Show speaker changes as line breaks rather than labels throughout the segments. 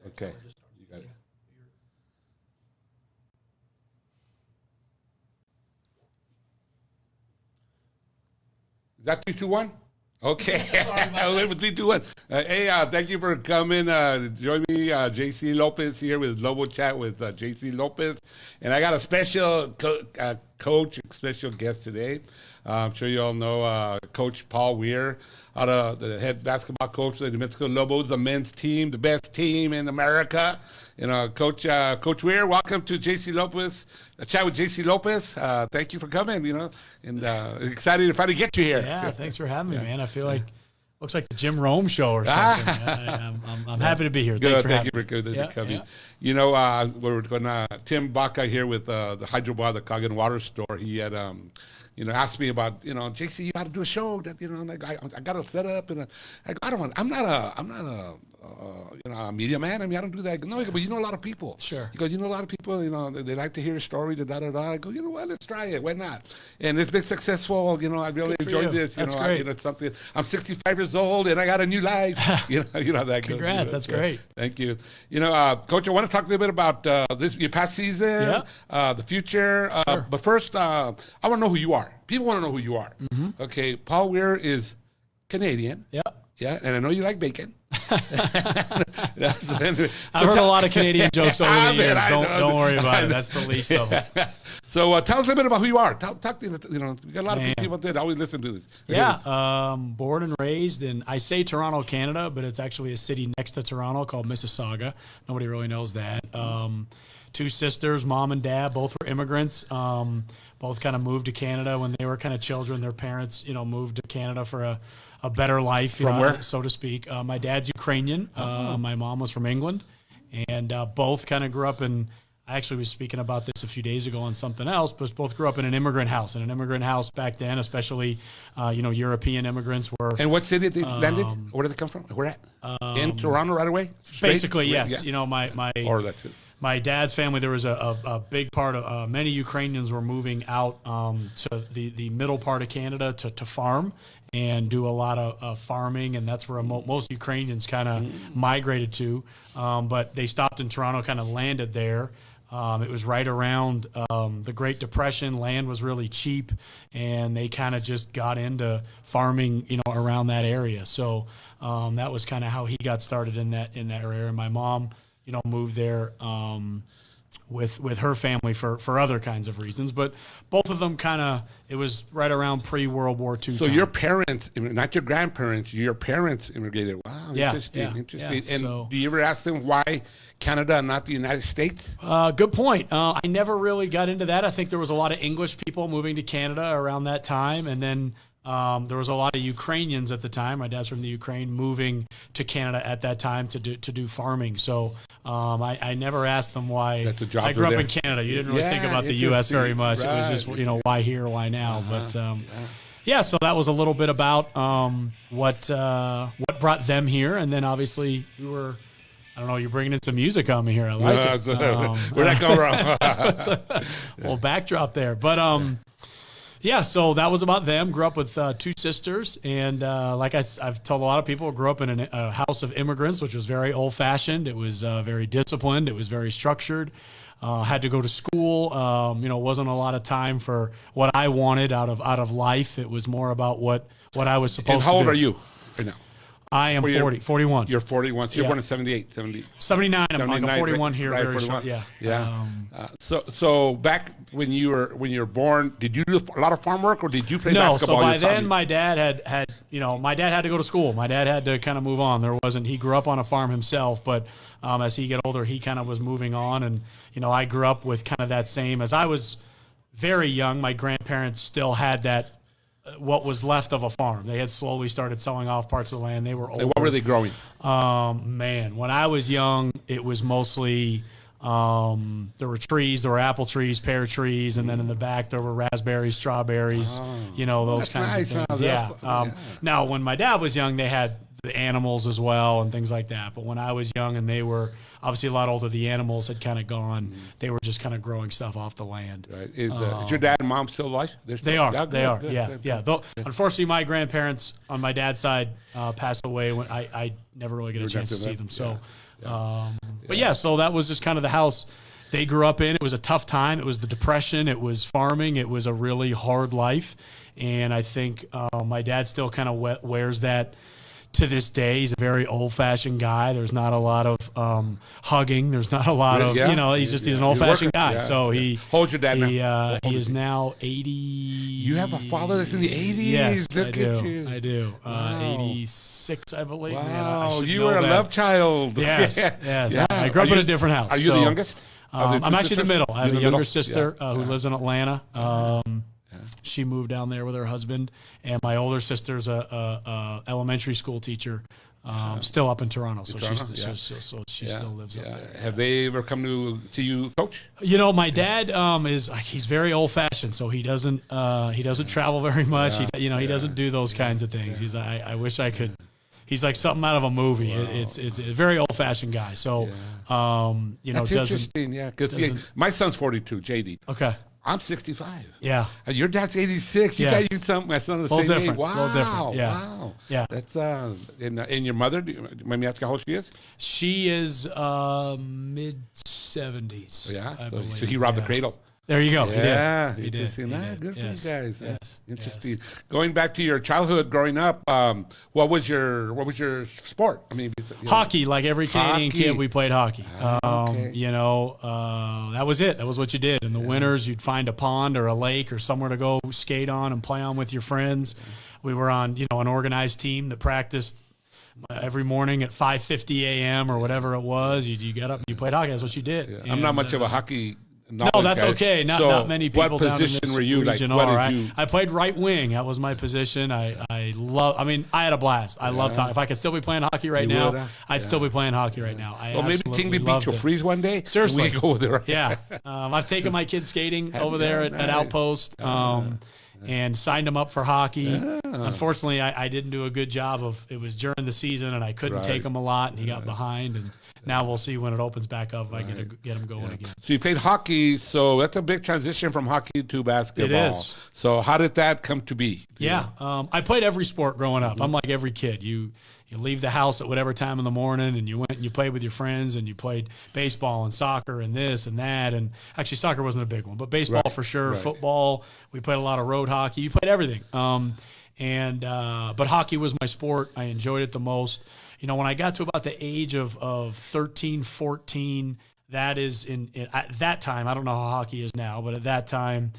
Okay. You got it. Is that 3, 2, 1? Okay. I'll wait for 3, 2, 1. Hey, thank you for coming. Join me, JC Lopez here with Lobo Chat with JC Lopez. And I got a special coach, special guest today. I'm sure you all know Coach Paul Weir, the head basketball coach of the Mexico Lobos, the men's team, the best team in America. You know, Coach Weir, welcome to JC Lopez, a chat with JC Lopez. Thank you for coming, and excited to finally get you here.
Yeah, than's for having me, man. I feel like looks like the Jim Rome show or something. I'm happy to be here. Thanks for having me.
Thank you for coming. Yeah. We're going Tim Baca here with the Hydro Bar, the Cog and Water store. He had asked me about, JC, you got to do a show that, I got to set up, and I'm not a media man. I mean, I don't do that. No, but a lot of people.
Sure.
He goes, a lot of people, they like to hear stories, da-da-da. I go, you know what, let's try it. Why not? And it's been successful. I really enjoyed this.
That's great.
It's something. I'm 65 years old, and I got a new life. That
Congrats, that's great.
Thank you. Coach, I want to talk a little bit about your past season, the future.
Sure.
But first, I want to know who you are. People want to know who you are.
Mm-hmm.
Okay, Paul Weir is Canadian.
Yeah.
Yeah, and I know you like bacon.
I've heard a lot of Canadian jokes over the years. Don't worry about it. That's the least of them.
So tell us a little bit about who you are. Talk to we got a lot of people that always listen to this.
Yeah, born and raised in, I say Toronto, Canada, but it's actually a city next to Toronto called Mississauga. Nobody really knows that. 2 sisters, mom and dad, both were immigrants. Both kind of moved to Canada when they were kind of children. Their parents, moved to Canada for a better life,
from where,
so to speak. My dad's Ukrainian. My mom was from England, and both kind of grew up in. I actually was speaking about this a few days ago on something else, but both grew up in an immigrant house. And an immigrant house back then, especially, European immigrants were.
And what city did they landed? Where did they come from? Where at? In Toronto right away? Straight?
Basically, yes.
Yeah. Or that too.
My dad's family, there was a big part of many Ukrainians were moving out to the middle part of Canada to farm and do a lot of farming, and that's where most Ukrainians kind of migrated to. But they stopped in Toronto, kind of landed there. It was right around the Great Depression. Land was really cheap, and they kind of just got into farming, around that area. So that was kind of how he got started in that area. And my mom, moved there with her family for other kinds of reasons. But both of them it was right around pre-World War II.
So your parents, not your grandparents, your parents immigrated. Wow, interesting.
Yeah.
And do you ever ask them why Canada and not the United States?
Good point. I never really got into that. I think there was a lot of English people moving to Canada around that time, and then there was a lot of Ukrainians at the time. My dad's from the Ukraine, moving to Canada at that time to do farming. So I never asked them why.
That's a job.
I grew up in Canada. You didn't really think about the U.S. very much.
Right.
It was just why here, why now. But so that was a little bit about what brought them here, and then obviously we were. I don't know. You're bringing in some music on me here. I like it.
We're not going wrong.
Well, backdrop there, but. Yeah, so that was about them. Grew up with 2 sisters, and like I've told a lot of people, grew up in a house of immigrants, which was very old-fashioned. It was very disciplined. It was very structured. Had to go to school. Wasn't a lot of time for what I wanted out of life. It was more about what I was supposed to do.
And how old are you right now?
I am 41.
You're 41. So you're born in 78,
79. I'm 41 here.
Right,
very
41.
short.
Yeah. So back when you were born, did you do a lot of farm work, or did you play basketball?
No. So by then, my dad had to go to school. My dad had to kind of move on. He grew up on a farm himself, but as he got older, he kind of was moving on. And I grew up with kind of that same. As I was very young, my grandparents still had that. What was left of a farm. They had slowly started selling off parts of the land. They were older.
And what were they growing?
When I was young, it was mostly there were trees. There were apple trees, pear trees, and then in the back there were raspberries, strawberries. Those kinds of things. Now, when my dad was young, they had the animals as well and things like that. But when I was young and they were obviously a lot older, the animals had kind of gone. They were just kind of growing stuff off the land.
Right. Is your dad and mom still alive?
They are. Yeah. Though, unfortunately, my grandparents on my dad's side passed away when I never really get a chance to see them. So But yeah, so that was just kind of the house they grew up in. It was a tough time. It was the Depression. It was farming. It was a really hard life. And I think my dad still kind of wears that to this day. He's a very old-fashioned guy. There's not a lot of hugging. There's not a lot of, he's an old-fashioned guy.
Yeah.
So he
Hold your dad now.
He is now 80.
You have a father that's in the 80s.
Yes,
Look
I
at
do.
you.
I do.
Wow.
86, I believe.
Wow,
Man, I should
you
know
were a
that.
love child.
Yes, yes.
Yeah.
I grew up in a different house.
Are you the youngest?
I'm actually the middle. I have a younger sister who
Yeah.
lives in Atlanta. She moved down there with her husband, and my older sister's a elementary school teacher, still up in Toronto. So she still lives up there.
Have they ever come to see you coach?
My dad he's very old fashioned, so he doesn't travel very much. He doesn't do those kinds of things. He's I wish I could. He's like something out of a movie. Wow. It's a very old fashioned guy. So
That's interesting. Yeah, because my son's 42, JD.
Okay.
I'm 65.
Yeah.
Your dad's 86. You got you something. My son is the same age. Wow.
A little different. Yeah.
Wow.
Yeah.
That's and your mother, let me ask you how old she is?
She is mid 70s.
Yeah.
I
So
believe.
he robbed the cradle.
There you go.
Yeah.
He did.
Good for you guys.
Yes.
Interesting. Going back to your childhood growing up, what was your sport? I mean,
hockey, like every Canadian kid, we played hockey.
Okay.
That was it. That was what you did. In the winters, you'd find a pond or a lake or somewhere to go skate on and play on with your friends. We were on, an organized team that practiced every morning at 5:50 a.m. or whatever it was. You got up and you played hockey. That's what you did.
Yeah. I'm not much of a hockey.
No, that's okay. Not many people
down in this
region
were you?
are. I played right wing. That was my position. I had a blast. I loved hockey. If I could still be playing hockey right now, I'd still be playing hockey right now.
Maybe Tingby Beach will freeze one day.
Seriously.
We can go with it.
Yeah. I've taken my kids skating over there at Outpost. And signed them up for hockey. Yeah. Unfortunately, I didn't do a good job it was during the season, and I couldn't take him a lot, and he got behind. And now we'll see when it opens back up if I get him going again.
So you played hockey, so that's a big transition from hockey to basketball.
It is.
So how did that come to be?
Yeah. I played every sport growing up. I'm like every kid. You leave the house at whatever time in the morning, and you went and you played with your friends, and you played baseball and soccer and this and that. And actually, soccer wasn't a big one, but baseball for sure. Right. Football. We played a lot of road hockey. You played everything. But hockey was my sport. I enjoyed it the most. When I got to about the age of 13, 14, that is at that time, I don't know how hockey is now, but at that time,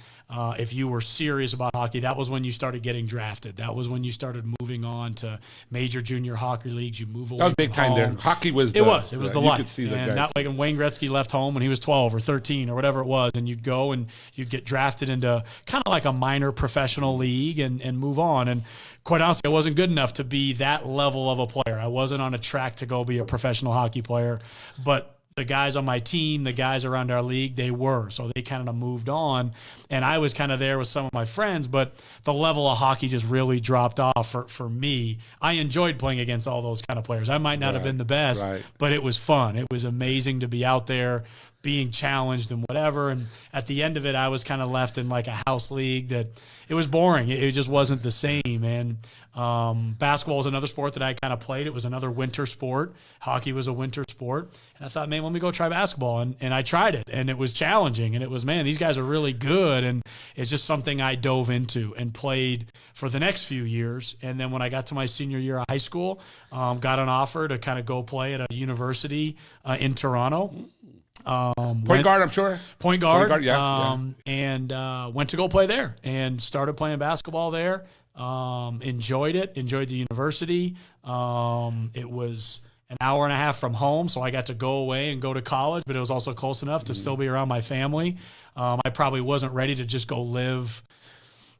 if you were serious about hockey, that was when you started getting drafted. That was when you started moving on to major junior hockey leagues. You move away. That was
big time there. Hockey was
it was the life.
Could see
and not like when Wayne Gretzky left home when he was 12 or 13 or whatever it was, and you'd go and you'd get drafted into kind of like a minor professional league and move on. And quite honestly, I wasn't good enough to be that level of a player. I wasn't on a track to go be a professional hockey player, but the guys on my team, the guys around our league, they were. So they kind of moved on. And I was kind of there with some of my friends, but the level of hockey just really dropped off for me. I enjoyed playing against all those kind of players. I might not have been the best, but it was fun. It was amazing to be out there being challenged and whatever. And at the end of it, I was kind of left in like a house league that it was boring. It just wasn't the same. And basketball was another sport that I kind of played. It was another winter sport. Hockey was a winter sport. And I thought, man, let me go try basketball. And I tried it, and it was challenging. And it was, man, these guys are really good. And it's just something I dove into and played for the next few years. And then when I got to my senior year of high school, got an offer to kind of go play at a university in Toronto.
Point guard, I'm sure.
Point guard,
yeah.
And went to go play there and started playing basketball there. Enjoyed it. Enjoyed the university. It was an hour and a half from home, so I got to go away and go to college, but it was also close enough to still be around my family. I probably wasn't ready to just go live,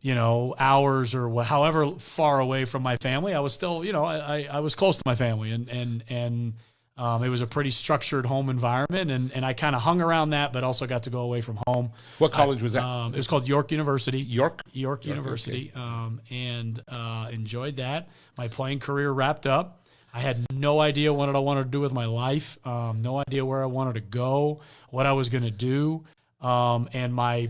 hours or however far away from my family. I was still, I was close to my family, and it was a pretty structured home environment, and I kind of hung around that, but also got to go away from home.
What college was that?
It was called York University.
York
University,
okay.
And enjoyed that. My playing career wrapped up. I had no idea what I wanted to do with my life, no idea where I wanted to go, what I was going to do, and my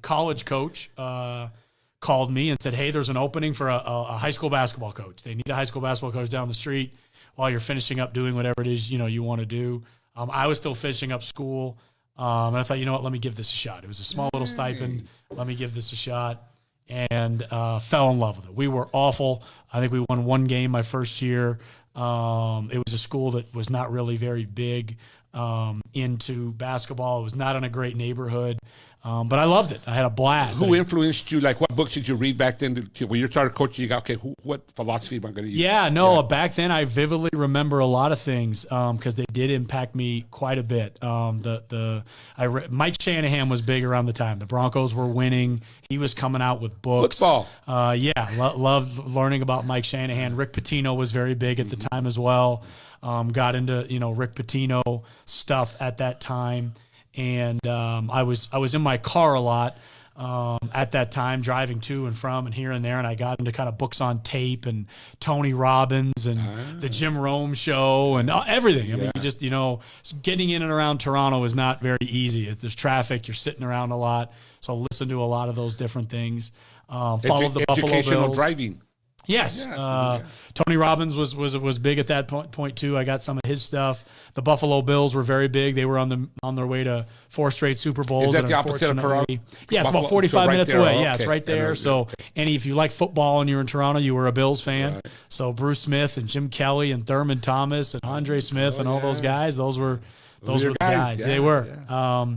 college coach called me and said, hey, there's an opening for a high school basketball coach. They need a high school basketball coach down the street. while you're finishing up doing whatever it is, you want to do. I was still finishing up school. And I thought, you know what, let me give this a shot. It was a small little stipend. Let me give this a shot. And fell in love with it. We were awful. I think we won one game my first year. It was a school that was not really very big into basketball. It was not in a great neighborhood. But I loved it. I had a blast.
Who influenced you? Like, what books did you read back then? When you started coaching, you got, okay, what philosophy am I going to use?
Back then I vividly remember a lot of things because they did impact me quite a bit. Mike Shanahan was big around the time. The Broncos were winning. He was coming out with books.
Football.
Loved learning about Mike Shanahan. Rick Pitino was very big at the time as well. Got into, Rick Pitino stuff at that time. And I was in my car a lot at that time, driving to and from and here and there, and I got into kind of books on tape and Tony Robbins and the Jim Rome show and everything. I mean, you just, getting in and around Toronto is not very easy. There's traffic. You're sitting around a lot. So listen to a lot of those different things. Follow the Buffalo Bills.
Driving.
Yes, Tony Robbins was big at that point too. I got some of his stuff. The Buffalo Bills were very big. They were on their way to 4 straight Super Bowls.
Is that the opposite of Toronto?
Yeah, it's about 45 minutes away.
Okay.
Yeah, it's right there. So, if you like football and you're in Toronto, you were a Bills fan. Right. So Bruce Smith and Jim Kelly and Thurman Thomas and Andre Smith and all those guys. Those were the guys. Yeah, they were. Yeah.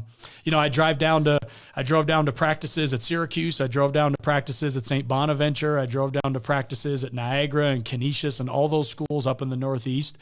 I drove down to practices at Syracuse. I drove down to practices at St. Bonaventure. I drove down to practices at Niagara and Canisius and all those schools up in the Northeast,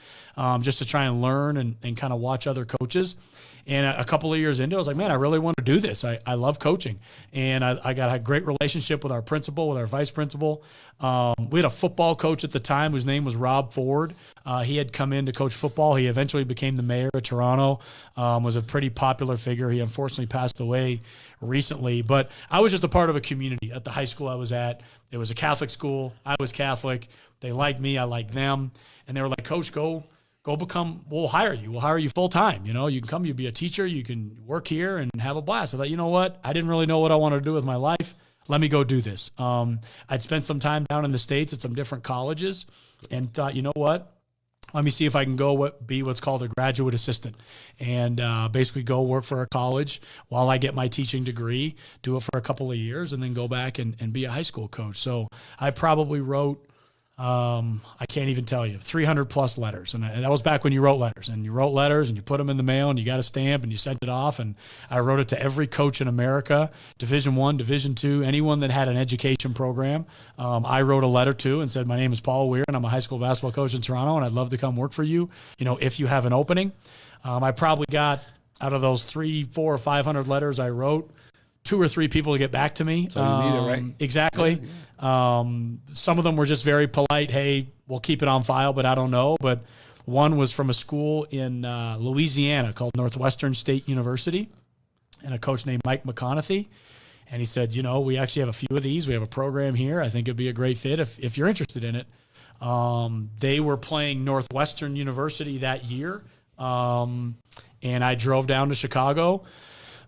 just to try and learn and kind of watch other coaches. And a couple of years into it, I was like, man, I really want to do this. I love coaching. And I got a great relationship with our principal, with our vice principal. We had a football coach at the time whose name was Rob Ford. He had come in to coach football. He eventually became the mayor of Toronto, was a pretty popular figure. He unfortunately passed away recently. But I was just a part of a community at the high school I was at. It was a Catholic school. I was Catholic. They liked me. I liked them. And they were like, Coach, go we'll hire you. We'll hire you full time. You can come, you'll be a teacher, you can work here and have a blast. I thought, you know what? I didn't really know what I wanted to do with my life. Let me go do this. I'd spent some time down in the States at some different colleges and thought, you know what? Let me see if I can be what's called a graduate assistant and basically go work for a college while I get my teaching degree, do it for a couple of years, and then go back and be a high school coach. So I probably wrote, I can't even tell you, 300 plus letters. And that was back when you wrote letters and you put them in the mail and you got a stamp and you sent it off. And I wrote it to every coach in America, Division I, Division II, anyone that had an education program. I wrote a letter to and said, my name is Paul Weir and I'm a high school basketball coach in Toronto and I'd love to come work for you, if you have an opening. I probably got out of those 300, 400, or 500 letters I wrote, 2 or 3 people to get back to me.
So you need it, right?
Exactly. Yeah. Some of them were just very polite. Hey, we'll keep it on file, but I don't know. But one was from a school in Louisiana called Northwestern State University, and a coach named Mike McConaughey. And he said, we actually have a few of these. We have a program here. I think it'd be a great fit if you're interested in it. They were playing Northwestern University that year, and I drove down to Chicago.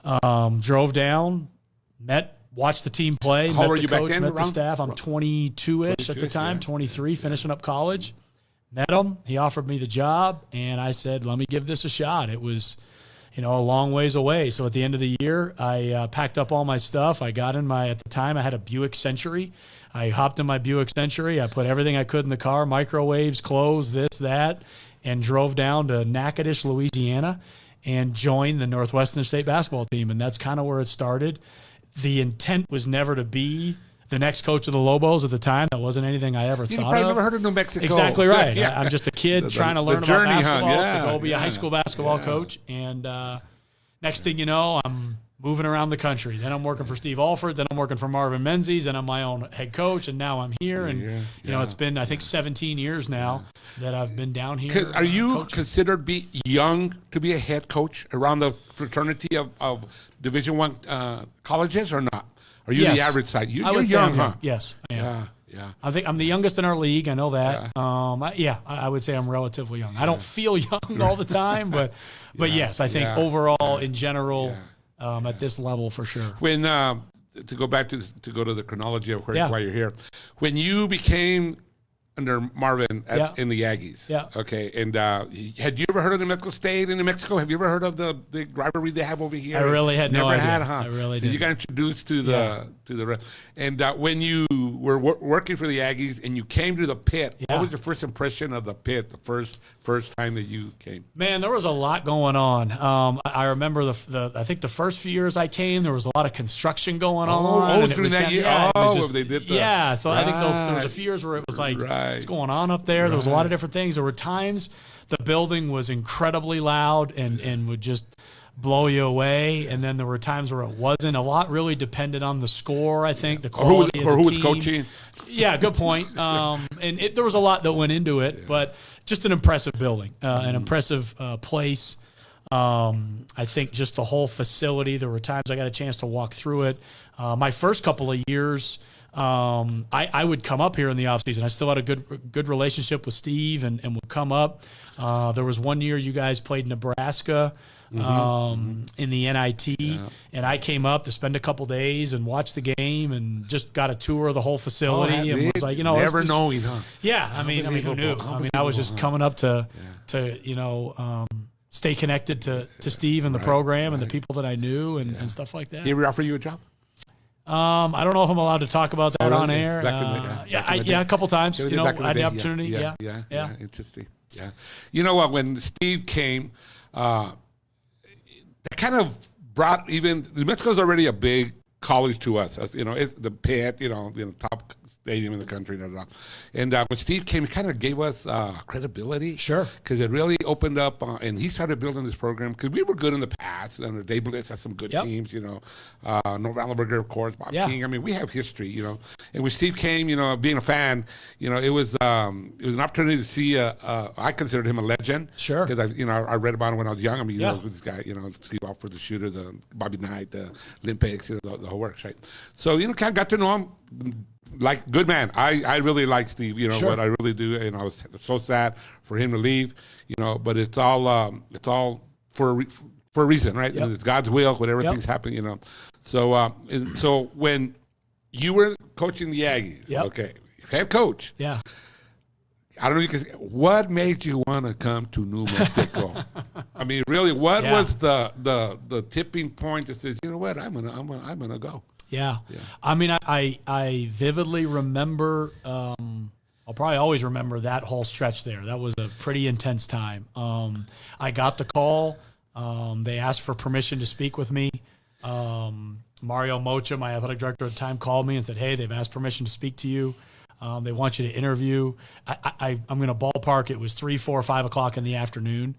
Drove down, watched the team play.
How
met
old
the
you
coach,
back then?
met the staff. I'm 22-ish at the time, 23, finishing up college. Met him. He offered me the job, and I said, let me give this a shot. It was, a long ways away. So at the end of the year, I packed up all my stuff. I got in at the time, I had a Buick Century. I hopped in my Buick Century. I put everything I could in the car, microwaves, clothes, this, that, and drove down to Natchitoches, Louisiana, and joined the Northwestern State basketball team. And that's kind of where it started. The intent was never to be the next coach of the Lobos at the time. That wasn't anything I ever thought of.
You probably never heard of New Mexico.
Exactly right. Yeah. I'm just a kid trying to learn about basketball to go be a high school basketball coach. And next thing you know, I'm moving around the country. Then I'm working for Steve Alford. Then I'm working for Marvin Menzies. Then I'm my own head coach. And now I'm here. And, it's been, I think, 17 years now that I've been down here.
Are you
coaching.
considered young to be a head coach around the fraternity of Division I colleges or not? Are you the average side? You're young, huh?
Yes, I am.
Yeah.
I think I'm the youngest in our league. I know that. I would say I'm relatively young. I don't feel young all the time, but yes, I think overall, in general, at this level for sure.
When to go back to go to the chronology of why you're here, when you became under Marvin in the Aggies.
Yeah.
Okay. And had you ever heard of New Mexico State in New Mexico? Have you ever heard of the big rivalry they have over here?
I really had no idea.
Never had, huh?
I really
so
did.
you got introduced to the and when you were working for the Aggies and you came to the pit, what was your first impression of the pit? The first time that you came?
Man, there was a lot going on. I remember I think the first few years I came, there was a lot of construction going on.
Oh, during that year? They did that.
So I think there was a few years where it was like, what's going on up there? There was a lot of different things. There were times the building was incredibly loud and would just blow you away, and then there were times where it wasn't. A lot really depended on the score, I think, the quality of the team.
Who was coaching?
Yeah, good point. And there was a lot that went into it, but just an impressive building, an impressive place. I think just the whole facility, there were times I got a chance to walk through it. My first couple of years, I would come up here in the offseason. I still had a good relationship with Steve and would come up. There was one year you guys played Nebraska in the NIT, and I came up to spend a couple days and watch the game and just got a tour of the whole facility and was like,
never knowing, huh?
Yeah, I mean, who knew? I mean, I was just coming up to stay connected to Steve and the program and the people that I knew and stuff like that.
He ever offer you a job?
I don't know if I'm allowed to talk about that on air. A couple times. I had the opportunity. Yeah.
Interesting. Yeah. You know what? When Steve came, that kind of brought New Mexico's already a big college to us. As, it's the pit. Top stadium in the country. And when Steve came, he kind of gave us credibility.
Sure.
Because it really opened up, and he started building this program. Because we were good in the past. And Dave Blitz had some good teams, Norv Allenberger, of course, Bob King. I mean, we have history, And when Steve came, being a fan, it was an opportunity to see, I considered him a legend.
Sure.
Because I read about him when I was young. I mean, this guy, Steve Alford, the shooter, the Bobby Knight, the Olympics, the whole works, right? So, kind of got to know him. Like, good man. I really like Steve,
Sure.
what I really do. And I was so sad for him to leave, but it's all for a reason, right?
Yep.
It's God's will when everything's happening, So when you were coaching the Aggies, head coach.
Yeah.
I don't know. What made you want to come to New Mexico? I mean, really, what was the tipping point that says, you know what, I'm gonna go?
Yeah. I mean, I vividly remember, I'll probably always remember that whole stretch there. That was a pretty intense time. I got the call. They asked for permission to speak with me. Mario Mocha, my athletic director at the time, called me and said, hey, they've asked permission to speak to you. They want you to interview. I'm going to ballpark. It was 3, 4, 5 o'clock in the afternoon.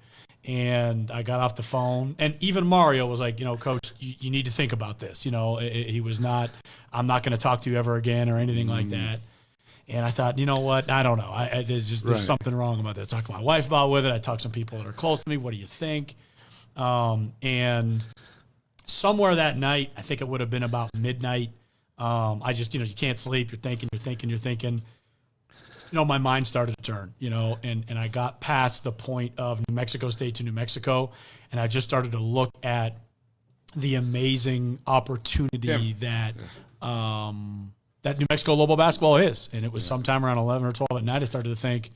And I got off the phone, and even Mario was like, Coach, you need to think about this. He was not, I'm not going to talk to you ever again or anything like that. And I thought, you know what? I don't know. There's something wrong about this. I talked to my wife about it. I talked to some people that are close to me. What do you think? And somewhere that night, I think it would have been about midnight. I just, you can't sleep. You're thinking. My mind started to turn, and I got past the point of New Mexico State to New Mexico, and I just started to look at the amazing opportunity that New Mexico Lobo basketball is. And it was sometime around 11 or 12 at night, I started to think,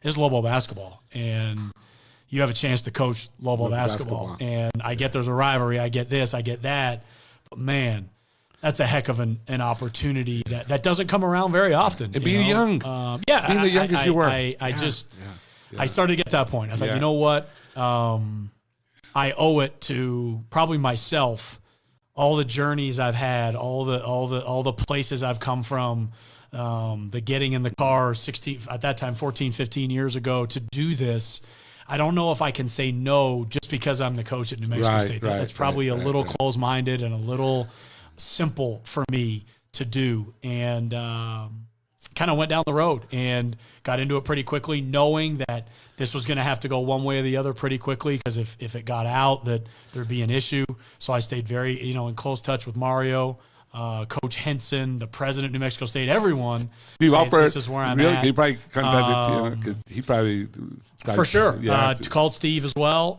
it's Lobo basketball, and you have a chance to coach Lobo basketball. And I get there's a rivalry, I get this, I get that, but man, that's a heck of an opportunity that doesn't come around very often.
And being young. Being the youngest you were.
I started to get to that point. I thought, you know what? I owe it to probably myself, all the journeys I've had, all the places I've come from, the getting in the car 14, 15 years ago to do this. I don't know if I can say no just because I'm the coach at New Mexico State. That's probably a little close-minded and a little simple for me to do, and kind of went down the road and got into it pretty quickly, knowing that this was going to have to go one way or the other pretty quickly, because if it got out that there'd be an issue. So I stayed very in close touch with Mario, Coach Henson, the president of New Mexico State, everyone.
Steve Alford,
this is where I'm
really,
at.
he probably contacted you because he probably
For sure.
Yeah,
Called Steve as well.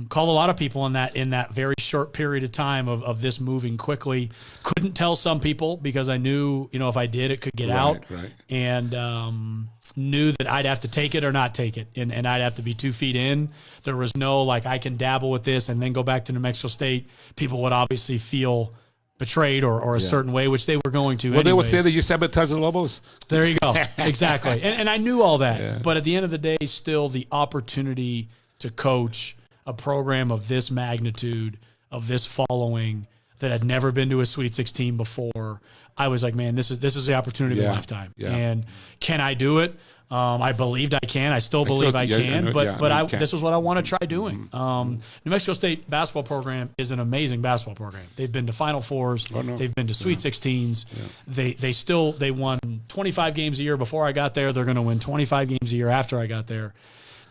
Called a lot of people in that very short period of time of this moving quickly. Couldn't tell some people because I knew, if I did, it could get out.
Right.
And knew that I'd have to take it or not take it. And I'd have to be 2 feet in. There was no, I can dabble with this and then go back to New Mexico State. People would obviously feel betrayed or a certain way, which they were going to anyways.
They would say that you sabotaged the Lobos.
There you go. Exactly. And I knew all that. Yeah. But at the end of the day, still the opportunity to coach a program of this magnitude, of this following, that had never been to a Sweet 16 before, I was like, man, this is the opportunity of a lifetime. Yeah. And can I do it? I believed I can. I still believe I can. But this is what I want to try doing. New Mexico State basketball program is an amazing basketball program. They've been to Final Fours. They've been to Sweet 16s. Yeah. They won 25 games a year before I got there. They're going to win 25 games a year after I got there.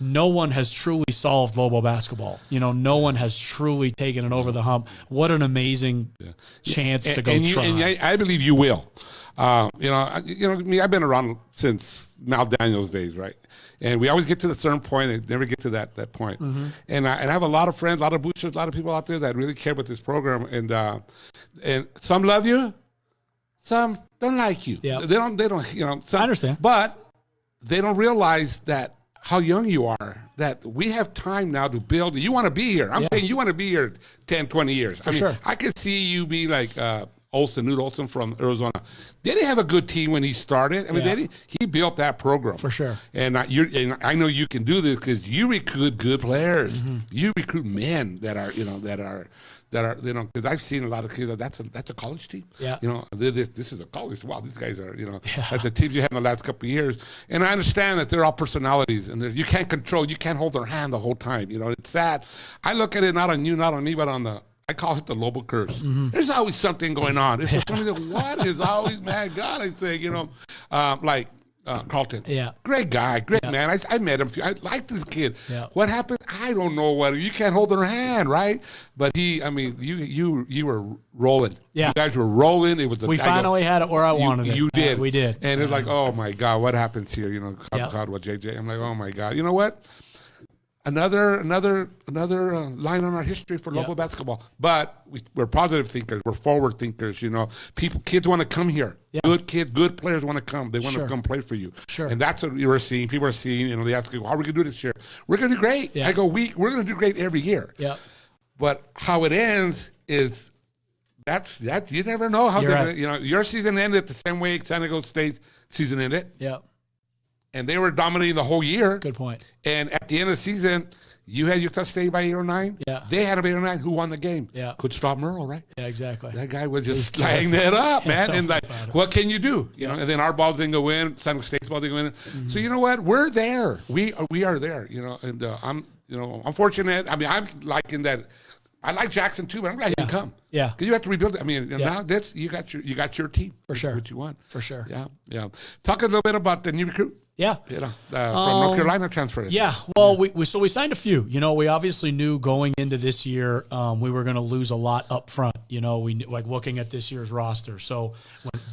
No one has truly solved Lobo basketball. No one has truly taken it over the hump. What an amazing chance to go try.
And I believe you will. Me, I've been around since Mal Daniels' days, right? And we always get to the certain point and never get to that point. Mm-hmm. And I have a lot of friends, a lot of boosters, a lot of people out there that really care about this program. And some love you, some don't like you.
Yeah.
They don't. Some,
I understand.
But they don't realize that how young you are, that we have time now to build. You want to be here. I'm saying you want to be here 10, 20 years.
For sure.
I could see you be like Newt Olson from Arizona. They didn't have a good team when he started. He built that program.
For sure.
And I know you can do this because you recruit good players. Mm-hmm. You recruit men that are because I've seen a lot of kids. That's a college team.
Yeah.
This is a college. Wow, these guys are that's the teams you had in the last couple of years. And I understand that they're all personalities, and you can't control. You can't hold their hand the whole time. It's sad. I look at it not on you, not on me, but on I call it the Lobo curse. Mm-hmm. There's always something going on. There's something that what is always, man, God, I say, Carlton.
Yeah.
Great guy, great man. I met him. I like this kid.
Yeah.
What happened? I don't know what. You can't hold their hand, right? But you were rolling.
Yeah.
You guys were rolling. It was.
We finally had it where I wanted it.
You did.
We did.
And it's like, oh my God, what happens here? God, what JJ? I'm like, oh my God. You know what? Another line on our history for Lobo basketball. But we're positive thinkers. We're forward thinkers. Kids want to come here. Yeah. Good kids, good players want to come. They want to come play for you.
Sure. And
that's what you're seeing. People are seeing. They ask, "How are we gonna do this year?" We're gonna do great.
Yeah.
I go, we're gonna do great every year.
Yeah.
But how it ends is that's you never know how.
Right.
Your season ended the same way San Diego State's season ended.
Yeah.
And they were dominating the whole year.
Good point.
And at the end of the season, you had Utah State by 8 or 9.
Yeah.
They had 8 or 9. Who won the game?
Yeah.
Could stop Merle, right?
Yeah, exactly.
That guy was just lighting it up, man. And what can you do? And then our ball didn't go in. San Diego State's ball didn't go in. Mm-hmm. So you know what? We're there. We are there. And I'm fortunate. I'm liking that. I like Jackson too, but I'm glad he didn't come.
Yeah.
Because you have to rebuild it. Now you got your team.
For sure.
What you want.
For sure.
Yeah. Talk a little bit about the new recruit.
Yeah.
From North Carolina transfer.
Yeah. Well, we signed a few. We obviously knew going into this year we were going to lose a lot up front. We looking at this year's roster. So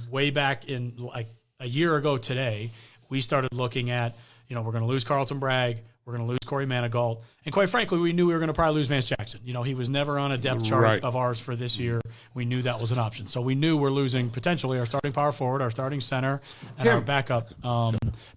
way back in like a year ago today, we started looking at, we're going to lose Carlton Bragg. We're going to lose Corey Manigault. And quite frankly, we knew we were going to probably lose Vance Jackson. He was never on a depth chart of ours for this year. We knew that was an option. So we knew we're losing potentially our starting power forward, our starting center, and our backup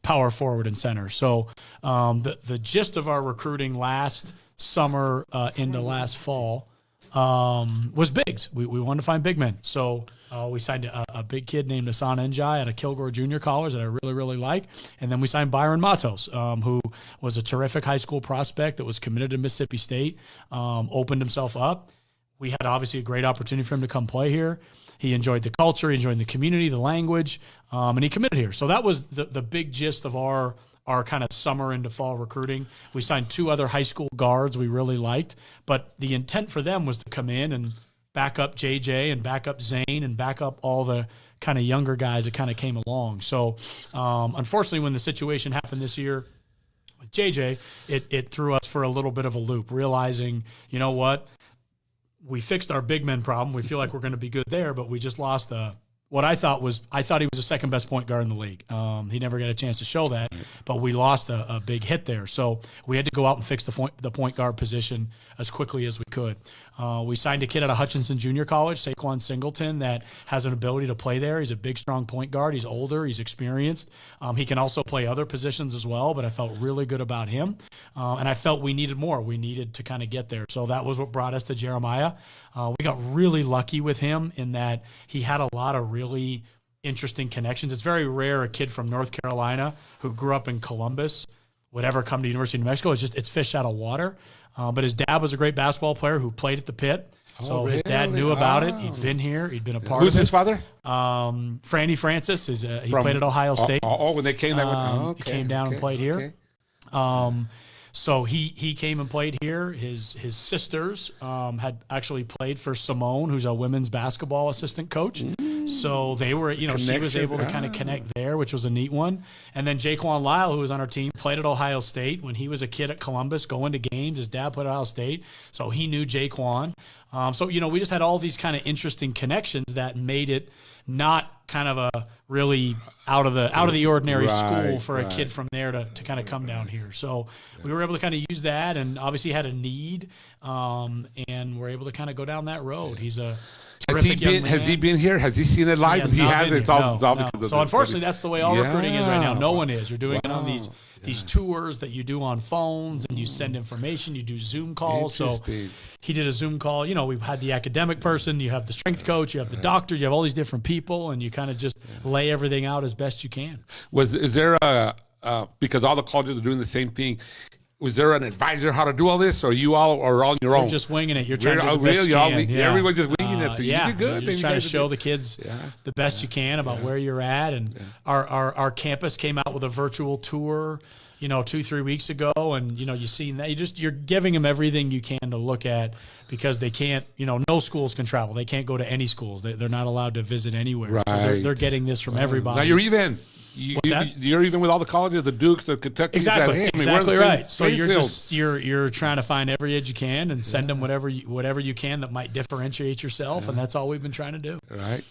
power forward and center. So the gist of our recruiting last summer into last fall was bigs. We wanted to find big men. So we signed a big kid named Hassan Njai out of Kilgore Junior College that I really, really like. And then we signed Byron Matos, who was a terrific high school prospect that was committed to Mississippi State, opened himself up. We had obviously a great opportunity for him to come play here. He enjoyed the culture, he enjoyed the community, the language, and he committed here. So that was the big gist of our kind of summer into fall recruiting. We signed 2 other high school guards we really liked, but the intent for them was to come in and back up JJ and back up Zane and back up all the kind of younger guys that kind of came along. So unfortunately, when the situation happened this year with JJ, it threw us for a little bit of a loop, realizing, you know what, we fixed our big men problem. We feel like we're going to be good there, but we just lost what I thought he was the second best point guard in the league. He never got a chance to show that, but we lost a big hit there. So we had to go out and fix the point guard position as quickly as we could. We signed a kid out of Hutchinson Junior College, Saquon Singleton, that has an ability to play there. He's a big, strong point guard. He's older. He's experienced. He can also play other positions as well, but I felt really good about him. And I felt we needed more. We needed to kind of get there. So that was what brought us to Jeremiah. We got really lucky with him in that he had a lot of really interesting connections. It's very rare a kid from North Carolina who grew up in Columbus would ever come to University of New Mexico. It's fish out of water. But his dad was a great basketball player who played at the Pit. So his dad knew about it. He'd been here. He'd been a part of it.
Who's his father?
Franny Francis. He played at Ohio State.
When they came,
he came down and played here. So he came and played here. His sisters had actually played for Simone, who's a women's basketball assistant coach. So they were, she was able to kind of connect there, which was a neat one. And then Jaquan Lyle, who was on our team, played at Ohio State when he was a kid at Columbus, going to games. His dad played at Ohio State, so he knew Jaquan. So we just had all these kind of interesting connections that made it not kind of a really out of the ordinary school for a kid from there to kind of come down here. So we were able to kind of use that, and obviously had a need, and we're able to kind of go down that road. He's a terrific young man.
Has he been here? Has he seen it live?
He hasn't.
No.
So unfortunately, that's the way all recruiting is right now. No one is. You're doing it on these tours that you do on phones, and you send information. You do Zoom calls. So he did a Zoom call. We've had the academic person, you have the strength coach, you have the doctor, you have all these different people, and you kind of just lay everything out as best you can.
Is there because all the colleges are doing the same thing? Was there an advisor how to do all this, or you all are on your own?
You're just winging it. You're trying to do the best you can.
Everyone's just winging it. So you did good.
You're just trying to show the kids the best you can about where you're at. And our campus came out with a virtual tour, 2-3 weeks ago, and you've seen that. You're giving them everything you can to look at, because they can't. No schools can travel. They can't go to any schools. They're not allowed to visit anywhere.
Right.
So they're getting this from everybody.
Now you're even. You're even with all the colleges, the Dukes, the Kentucky.
Exactly right. So you're trying to find every edge you can and send them whatever you can that might differentiate yourself, and that's all we've been trying to do.
Right.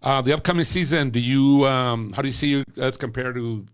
The upcoming season, how do you see us compared to?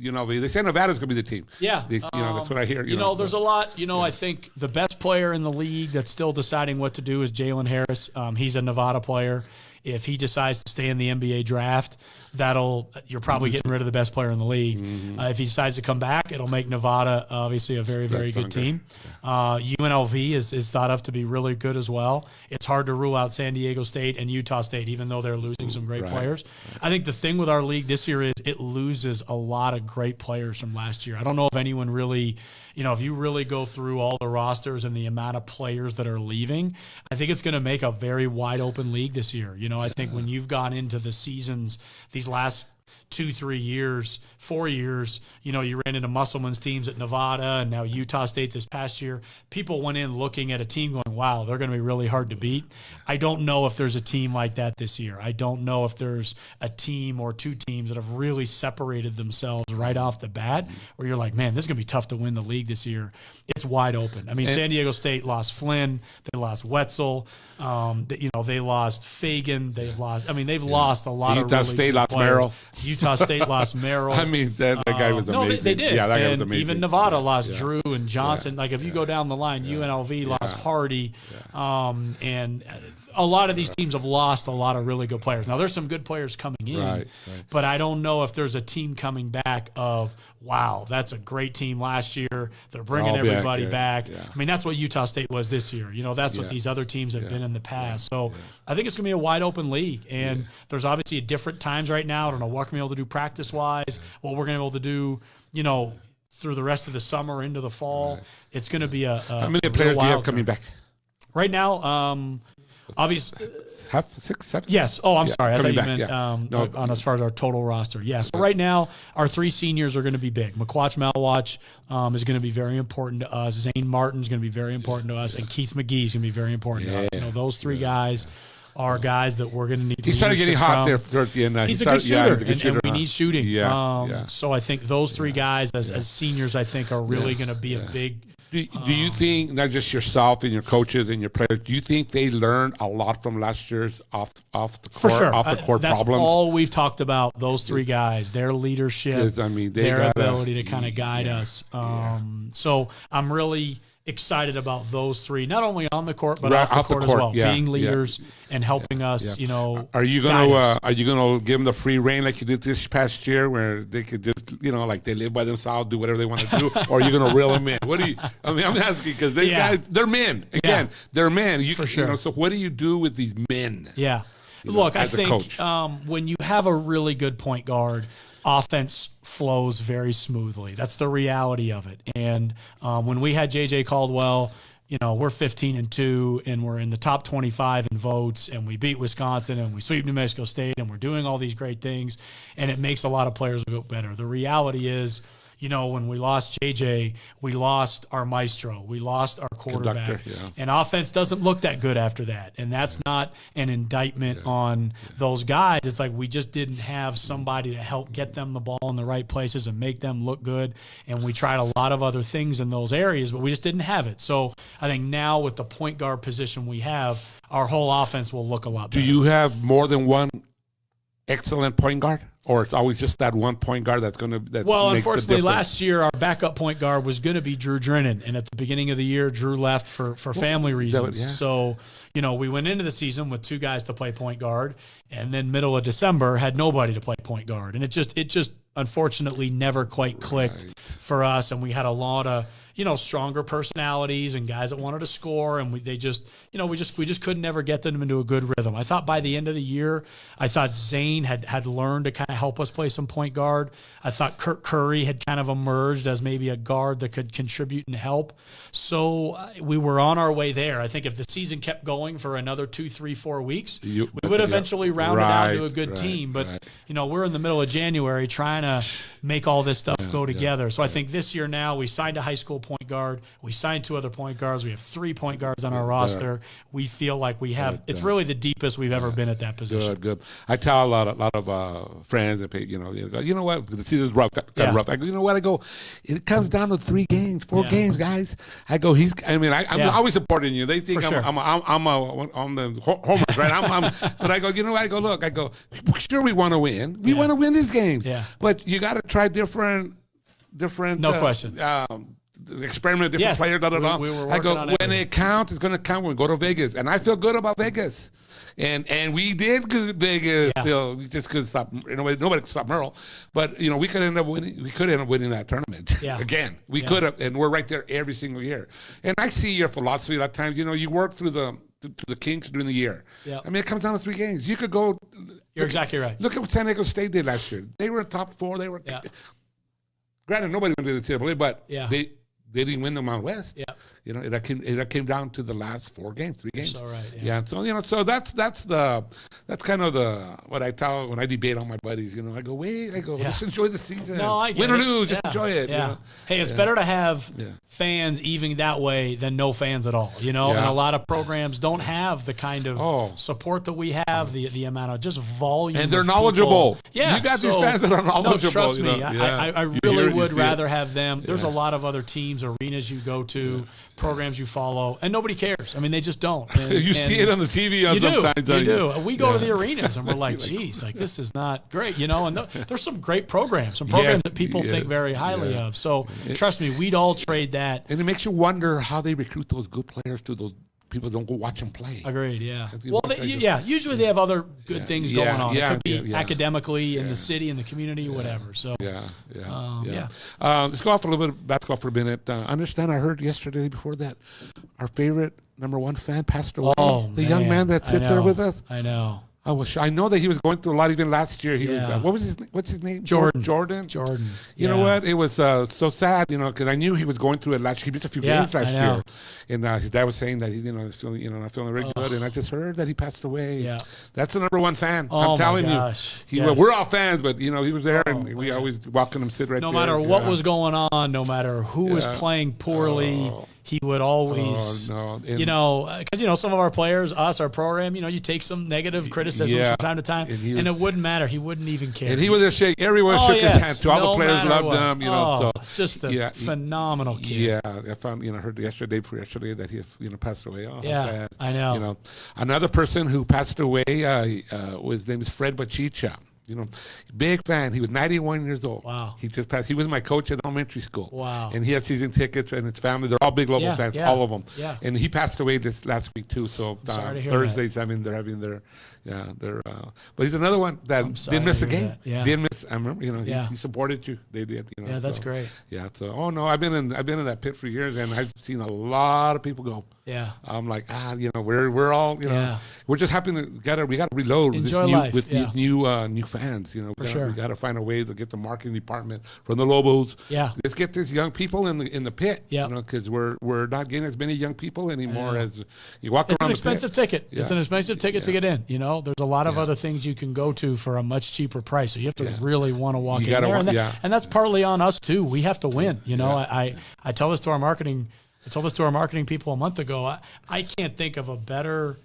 They say Nevada's going to be the team.
Yeah.
That's what I hear.
There's a lot. I think the best player in the league that's still deciding what to do is Jalen Harris. He's a Nevada player. If he decides to stay in the NBA draft, you're probably getting rid of the best player in the league. If he decides to come back, it'll make Nevada obviously a very, very good team. UNLV is thought of to be really good as well. It's hard to rule out San Diego State and Utah State, even though they're losing some great players. I think the thing with our league this year is it loses a lot of great players from last year. I don't know if anyone really, if you really go through all the rosters and the amount of players that are leaving, I think it's going to make a very wide open league this year. I think when you've gone into the seasons, these last 2-3 years, 4 years, you ran into Musselman's teams at Nevada and now Utah State this past year. People went in looking at a team going, wow, they're going to be really hard to beat. I don't know if there's a team like that this year. I don't know if there's a team or two teams that have really separated themselves right off the bat where you're like, man, this is going to be tough to win the league this year. It's wide open. I mean, San Diego State lost Flynn. They lost Wetzel. They lost Fagan. They've lost a lot of
Utah State lost Merrill.
Utah State lost Merrill.
I mean, that guy was amazing.
No, they did.
Yeah, that guy was amazing.
Even Nevada lost Drew and Johnson. If you go down the line, UNLV lost Hardy. And a lot of these teams have lost a lot of really good players. Now, there's some good players coming in, but I don't know if there's a team coming back of, wow, that's a great team last year. They're bringing everybody back. Yeah. I mean, that's what Utah State was this year. That's what these other teams have been in the past. So I think it's going to be a wide open league. And there's obviously different times right now. I don't know what we're going to be able to do practice-wise, what we're going to be able to do, through the rest of the summer into the fall. It's going to be
how many players do you have coming back?
Right now, obviously,
6, 7.
Yes. Oh, I'm sorry. I thought you meant on as far as our total roster. Yes. So right now, our 3 seniors are going to be big. McQuatch Malwatch is going to be very important to us. Zane Martin is going to be very important to us, and Keith McGee is going to be very important to us. Those 3 guys are guys that we're going to need.
He started getting hot there towards the end.
He's a good shooter, and we need shooting. So I think those 3 guys as seniors, I think, are really going to be a
Do you think, not just yourself and your coaches and your players, do you think they learned a lot from last year's off the court,
For sure.
off the court
That's
problems?
all we've talked about, those three guys, their leadership, their ability to kind of guide us. So I'm really excited about those three, not only on the court, but off the court as well, being leaders and helping us, you know.
Are you gonna give them the free reign like you did this past year, where they could just, you know, like they live by themselves, do whatever they want to do, or are you gonna reel them in? What do you? I mean, I'm asking because they're men. Again, they're men.
For sure.
You know, so what do you do with these men?
Yeah. Look, I think when you have a really good point guard, offense flows very smoothly. That's the reality of it. And when we had J.J. Caldwell, you know, we're 15-2 and we're in the top 25 in votes, and we beat Wisconsin and we sweep New Mexico State, and we're doing all these great things, and it makes a lot of players go better. The reality is, you know, when we lost JJ, we lost our maestro, we lost our quarterback, and offense doesn't look that good after that. And that's not an indictment on those guys. It's like we just didn't have somebody to help get them the ball in the right places and make them look good. And we tried a lot of other things in those areas, but we just didn't have it. So I think now with the point guard position we have, our whole offense will look a lot better.
Do you have more than one excellent point guard? Or it's always just that one point guard that's going to –
Well, unfortunately, last year our backup point guard was going to be Drew Drennan. And at the beginning of the year, Drew left for family reasons. So, you know, we went into the season with two guys to play point guard, and then middle of December had nobody to play point guard. And it just unfortunately never quite clicked for us. And we had a lot of, you know, stronger personalities and guys that wanted to score, and we just couldn't ever get them into a good rhythm. I thought by the end of the year, Zane had learned to kind of help us play some point guard. I thought Kirk Curry had kind of emerged as maybe a guard that could contribute and help. So we were on our way there. I think if the season kept going for another 2, 3, 4 weeks, we would eventually round it out to a good team. But you know, we're in the middle of January trying to make all this stuff go together. So I think this year now we signed a high school point guard. We signed 2 other point guards. We have 3 point guards on our roster. We feel like we have. It's really the deepest we've ever been at that position.
Good. I tell a lot of friends that you know what, the season's rough. Rough. I go, you know what? I go, it comes down to 3 games, 4 games, guys. I go, I'm always supporting you. They think I'm the homers, right? But I go, you know what? I go, look, sure we want to win. We want to win these games. Yeah. But you got to try different.
No question.
Experiment, different players. I go, when it counts, it's going to count when we go to Vegas, and I feel good about Vegas. And we did good Vegas still. We just couldn't stop. Nobody could stop Merle. But you know, we could end up winning. We could end up winning that tournament again. We could have, and we're right there every single year. And I see your philosophy a lot of times. You know, you work through the kinks during the year. I mean, it comes down to 3 games. You could go.
You're exactly right.
Look at what San Diego State did last year. They were in top 4. They were. Granted, nobody went to the table, but they didn't win the Mountain West. You know, it came down to the last 4 games, 3 games.
So right.
So you know, so that's kind of what I tell when I debate on my buddies. You know, I go, just enjoy the season.
No, I get
win or lose, just enjoy it.
Yeah. You know? Hey, it's better to have fans even that way than no fans at all. You know, and a lot of programs don't have the kind of support that we have. The amount of just volume,
and they're knowledgeable.
Yeah,
you got these fans that are knowledgeable.
No, trust me, I really would rather have them. There's a
Yeah.
lot of other teams, arenas you go to, programs you follow, and nobody cares. I mean, they just don't. And,
you see it on the TV sometimes.
You do. We go to the arenas, and we're like, geez, like this is not great, you know. And there's some great programs, that people think very highly of. So trust me, we'd all trade that.
And it makes you wonder how they recruit those good players to those people don't go watch them play.
Agreed, yeah. Well, usually they have other good things going on. It could be academically in the city, in the community, whatever. So
let's go off a little bit of basketball for a minute. I heard yesterday before that our favorite #1 fan passed away. The young man that sits there with us.
I know.
I know that he was going through a lot even last year. He was what's his name?
Jordan.
You know what? It was so sad, you know, because I knew he was going through it last year. He missed a few games last year, and his dad was saying that he's feeling, not feeling very good. And I just heard that he passed away.
Yeah,
that's the #1 fan. I'm telling you, we're all fans, but you know, he was there, and we always welcome him sit right there.
No matter what was going on, no matter who was playing poorly. He would always, because some of our players, our program, you take some negative criticisms from time to time, and it wouldn't matter. He wouldn't even care.
And he was a shake. Everyone shook his hand. All the players loved him.
just a phenomenal kid.
Yeah, I found, heard yesterday that he, passed away. Oh, how sad.
I know.
Another person who passed away, his name is Fred Bachicha. Big fan. He was 91 years old.
Wow.
He just passed. He was my coach at elementary school.
Wow.
And he had season tickets, and his family, they're all big Lobo fans, all of them.
Yeah.
And he passed away this last week, too. So Thursdays,
that.
they're having their, but he's another one that didn't miss a game.
Yeah.
Didn't miss, I remember, he supported you. They did,
Yeah, that's great.
Yeah, so, I've been in that pit for years, and I've seen a lot of people go.
Yeah.
I'm like, we're all, we're just happy we got to reload with these new fans. We got to find a way to get the marketing department from the Lobos.
Yeah.
Let's get these young people in the pit.
Yeah.
Because we're not getting as many young people anymore as you walk around.
It's an expensive ticket.
Yeah.
It's an expensive ticket to get in. There's a lot of other things you can go to for a much cheaper price. So you have to really want to walk in there. And that's partly on us too. We have to win. I tell this to our marketing. I told this to our marketing people a month ago. I can't think of a better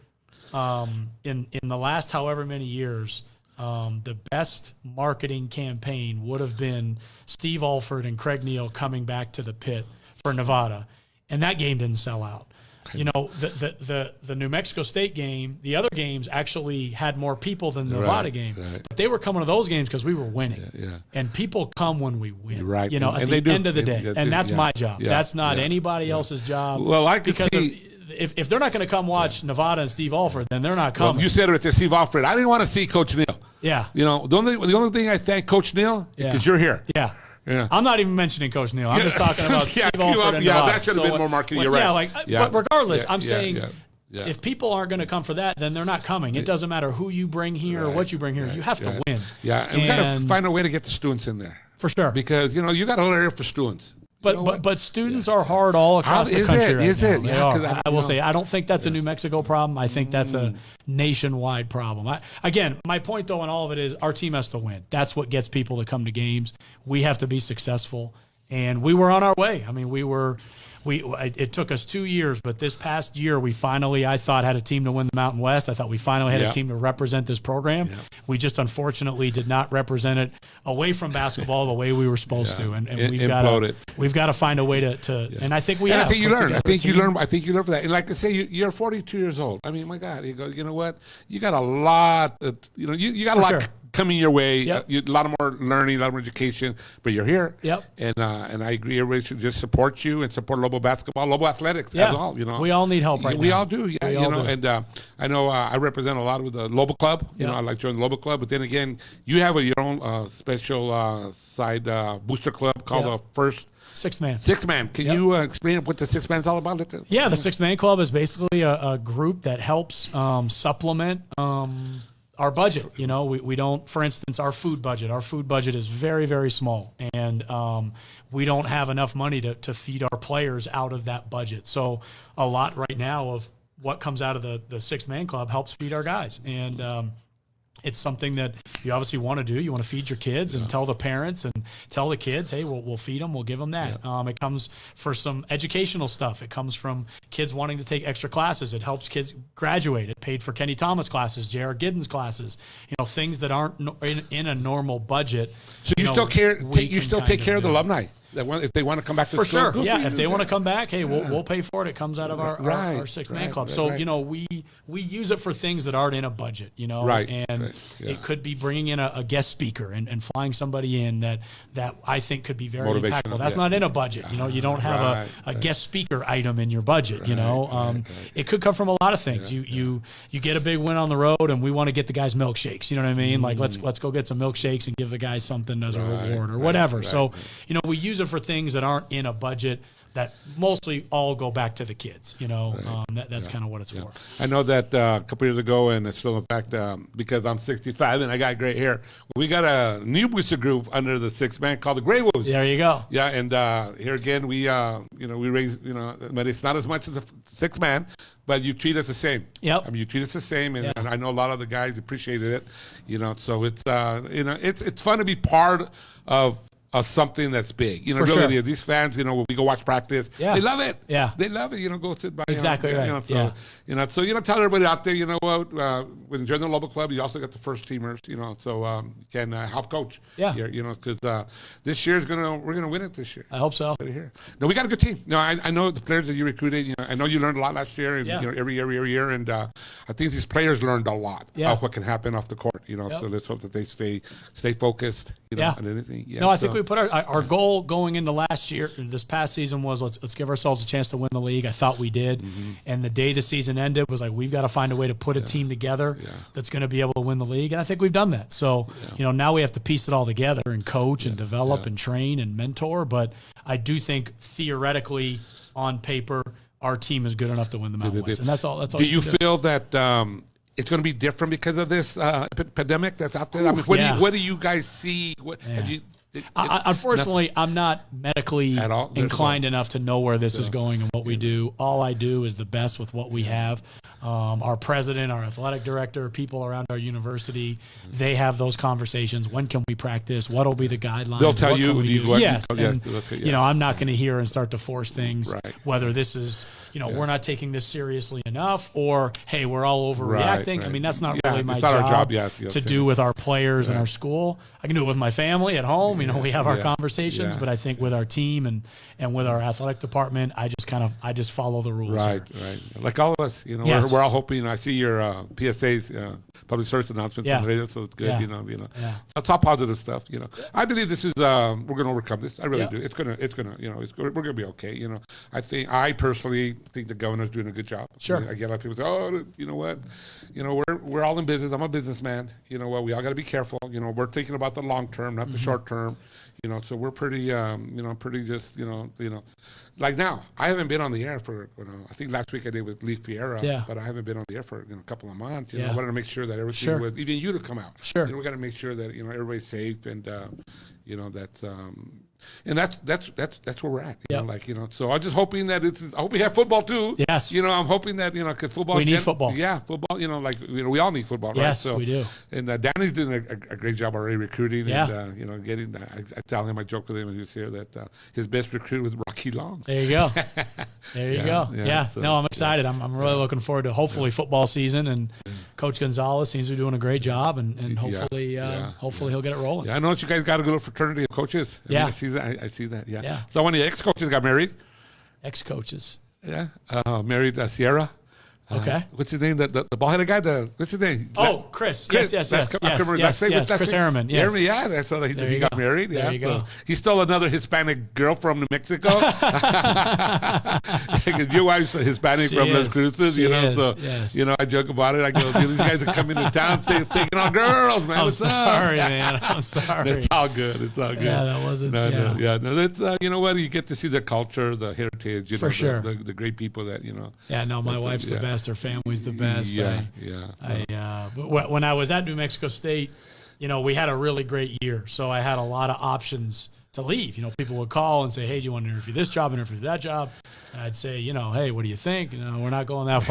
in the last however many years. The best marketing campaign would have been Steve Alford and Craig Neal coming back to the pit for Nevada, and that game didn't sell out. The New Mexico State game, the other games actually had more people than the Nevada game.
Right.
But they were coming to those games because we were winning.
Yeah.
And people come when we win.
Right.
At the end of the day. And that's my job.
Yeah.
That's not anybody else's job.
Well, I could see.
If they're not going to come watch Nevada and Steve Alford, then they're not coming.
Well, you said it to Steve Alford. I didn't want to see Coach Neal.
Yeah.
The only thing I thank Coach Neal is because you're here.
Yeah.
Yeah.
I'm not even mentioning Coach Neal. I'm just talking about Steve Alford and Nevada.
That should have been more marketing. You're right.
But regardless, I'm saying if people aren't going to come for that, then they're not coming. It doesn't matter who you bring here or what you bring here. You have to win.
Yeah, and we got to find a way to get the students in there.
For sure.
Because, you got a little area for students.
But students are hard all across the country right now. They are. I will say, I don't think that's a New Mexico problem. I think that's a nationwide problem. Again, my point, though, in all of it is our team has to win. That's what gets people to come to games. We have to be successful. And we were on our way. I mean, it took us 2 years, but this past year, we finally, I thought, had a team to win the Mountain West. I thought we finally had a team to represent this program. Yeah. We just unfortunately did not represent it away from basketball the way we were supposed to. And we've got to find a way to and I think we have.
I think you learn. I think you learn from that. And like I say, you're 42 years old. I mean, my God, you know what? You got a lot. You got a lot coming your way.
Yep.
A lot more learning, a lot more education. But you're here.
Yep.
And I agree. Everybody should just support you and support Lobo basketball, Lobo athletics as well.
We all need help right now.
We all do. Yeah.
We all do.
And I know I represent a lot with the Lobo Club. I like joining the Lobo Club. But then again, you have your own special side booster club called the First.
Sixth Man.
Sixth Man. Can you explain what the Sixth Man is all about?
The Sixth Man Club is basically a group that helps supplement our budget. We don't, for instance, our food budget is very, very small. And we don't have enough money to feed our players out of that budget. So a lot right now of what comes out of the Sixth Man Club helps feed our guys. And it's something that you obviously want to do. You want to feed your kids and tell the parents and tell the kids, hey, we'll feed them. We'll give them that. It comes for some educational stuff. It comes from kids wanting to take extra classes. It helps kids graduate. It paid for Kenny Thomas classes, J.R. Giddens classes, things that aren't in a normal budget.
So you still care. You still take care of the alumni. If they want to come back to
for
school,
sure, if they want to come back, hey, we'll pay for it. It comes out of our Sixth Man Club. So we use it for things that aren't in a budget, it could be bringing in a guest speaker and flying somebody in that I think could be very impactful. That's not in a budget. You don't have a guest speaker item in your budget. It could come from a lot of things. You get a big win on the road, and we want to get the guys milkshakes. You know what I mean? Like let's go get some milkshakes and give the guys something as a reward or whatever. So we use it for things that aren't in a budget that mostly all go back to the kids. That's kind of what it's for.
I know that a couple years ago, and it's still in fact because I'm 65 and I got gray hair, we got a new booster group under the Sixth Man called the Gray Wolves.
There you go.
Yeah, and here again we raise but it's not as much as the Sixth Man, but you treat us the same.
Yep.
I mean, you treat us the same, and I know a lot of the guys appreciated it. So it's it's fun to be part of of something that's big.
For sure.
Really, these fans, when we go watch practice, they love it.
Yeah.
They love it. Go sit by.
Exactly right.
So tell everybody out there, what, when you're in the local club, you also got the first teamers, so you can help coach.
Yeah.
Here, because this year's we're gonna win it this year.
I hope so.
Here. No, we got a good team. No, I know the players that you recruited. I know you learned a lot last year, and every year, and I think these players learned a lot of what can happen off the court. So let's hope that they stay focused. On anything.
No, I think we put our goal going into this past season was let's give ourselves a chance to win the league. I thought we did, and the day the season ended was like we've got to find a way to put a team together that's going to be able to win the league, and I think we've done that. So now we have to piece it all together and coach and develop and train and mentor. But I do think theoretically, on paper, our team is good enough to win the Mountain West, and that's all.
Do you feel that? It's going to be different because of this pandemic that's out there. I mean, what do you guys see?
Unfortunately, I'm not medically inclined enough to know where this is going and what we do. All I do is the best with what we have. Our president, our athletic director, people around our university, they have those conversations. When can we practice? What will be the guidelines?
They'll tell you.
Yes. I'm not going to hear and start to force things, whether this is, we're not taking this seriously enough or, hey, we're all overreacting. Right. I mean, that's not really my job to do with our players and our school. I can do it with my family at home. We have our conversations, but I think with our team and with our athletic department, I just follow the rules.
Right. Like all of us, we're all hoping. I see your PSAs, public service announcements on the radio, so it's good. It's all positive stuff. I believe this is we're going to overcome this. I really do. It's gonna we're going to be okay. I personally think the governor's doing a good job.
Sure.
I get a lot of people say, oh, you know what, we're all in business. I'm a businessman. We all got to be careful. We're thinking about the long term, not the short term. So we're pretty, pretty just, like now, I haven't been on the air for, I think last week I did with Lee Fiera, but I haven't been on the air for a couple of months. I wanted to make sure that everything was, even you to come out.
Sure.
We got to make sure that, everybody's safe and, that's, and that's where we're at. So I'm just hoping that I hope we have football too.
Yes.
I'm hoping that, because football.
We need football.
Yeah, football, we all need football, right?
Yes,
so,
we do.
And Danny's doing a great job already recruiting and, getting, I tell him, I joke with him when he was here that his best recruit was Rocky Long.
There you go. There you go. Yeah. So, no, I'm excited. I'm really looking forward to hopefully football season, and Coach Gonzalez seems to be doing a great job, and hopefully he'll get it rolling.
Yeah, I know you guys got a good fraternity of coaches. I see that. Yeah. So one of the ex-coaches got married.
Ex-coaches.
Yeah. Married Sierra.
Okay.
What's his name? The ball-headed guy. What's his name?
Oh, Chris. Yes. Chris Harriman. Yes.
Yeah. That's how he got married.
There you go.
He stole another Hispanic girl from New Mexico. Your wife's Hispanic from Las Cruces. So I joke about it. I go, these guys are coming to town taking our girls, man.
I'm sorry, man. I'm sorry.
It's all good. Yeah,
that wasn't.
No. That's you know what? You get to see the culture, the heritage.
For sure.
The great people that
Yeah. No, my wife's the best. Her family's the best. But when I was at New Mexico State, we had a really great year. So I had a lot of options to leave. People would call and say, hey, do you want to interview this job, interview that job? And I'd say, hey, what do you think? We're not going that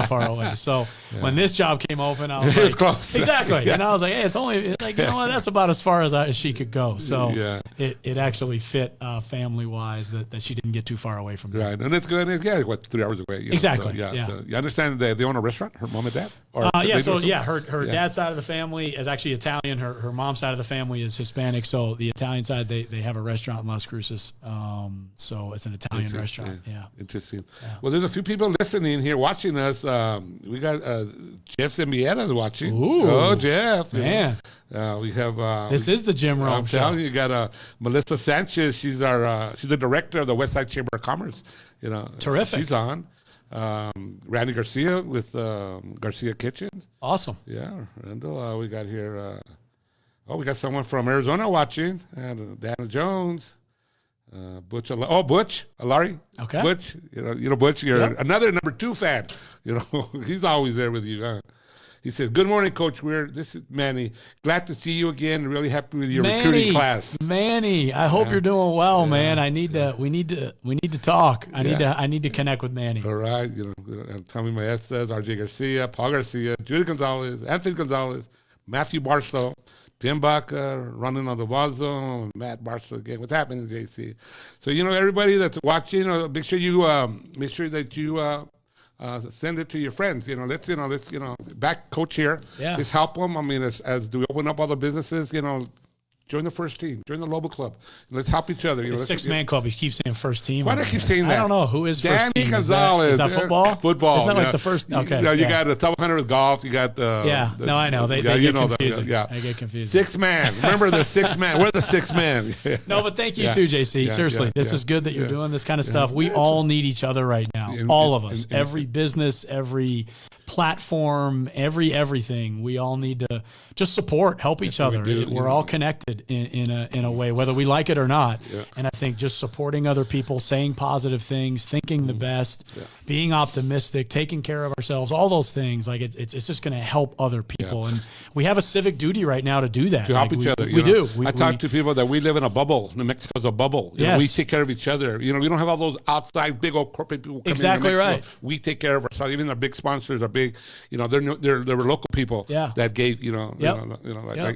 far away. So when this job came open, I was like,
close.
Exactly. And I was like, hey, it's like, that's about as far as she could go. So it actually fit family-wise that she didn't get too far away from me.
Right. And it's good. 3 hours away.
Exactly.
So you understand they own a restaurant, her mom and dad?
Her dad's side of the family is actually Italian. Her mom's side of the family is Hispanic. So the Italian side, they have a restaurant in Las Cruces. So it's an Italian restaurant. Yeah.
Interesting. Yeah. Well, there's a few people listening here, watching us. We got Jeff Sembiera's watching.
Ooh.
Oh, Jeff.
Man.
We have.
This is the Jim Rome show.
Telling you, got Melissa Sanchez. She's the director of the West Side Chamber of Commerce.
Terrific.
She's on. Randy Garcia with Garcia Kitchens.
Awesome.
Yeah. Randall. We got here. We got someone from Arizona watching. Dana Jones. Butch Alari.
Okay.
Butch. Butch. You're another number 2 fan. He's always there with you. Huh? He says, "Good morning, Coach Weir. This is Manny. Glad to see you again. Really happy with your recruiting class."
Manny, I hope you're doing well, man. We need to talk. I need to connect with Manny.
All right. Tommy Maestas, RJ Garcia, Paul Garcia, Judy Gonzalez, Anthony Gonzalez, Matthew Barstow, Tim Buck running on the Wall Zone, Matt Barstow again. What's happening, JC? So everybody that's watching, make sure that you send it to your friends. Let's back coach here.
Yeah.
Let's help them. I mean, as do we open up other businesses, join the first team, join the Lobo Club. Let's help each other.
It's six-man club. You keep saying first team.
Why do I keep saying that?
I don't know. Who is first
Danny
team?
Gonzalez.
Is that football?
Football.
Isn't that like the first? Okay.
You got the top 100 with golf. You got the.
Yeah. No, I know. They get confusing. They get confusing.
Six man. Remember the six man. We're the six man.
No, but thank you too, JC. Seriously, this is good that you're doing this kind of stuff. We all need each other right now. All of us. Every business, every platform, everything. We all need to just support, help each other. We're all connected in a way, whether we like it or not. And I think just supporting other people, saying positive things, thinking the best, being optimistic, taking care of ourselves, all those things. Like it's just going to help other people, and we have a civic duty right now to do that.
To help each other.
We do.
I talk to people that we live in a bubble. New Mexico's a bubble. We take care of each other. We don't have all those outside big old corporate people coming
Exactly
in.
right.
We take care of ourselves. Even our big sponsors are big. They're local people that gave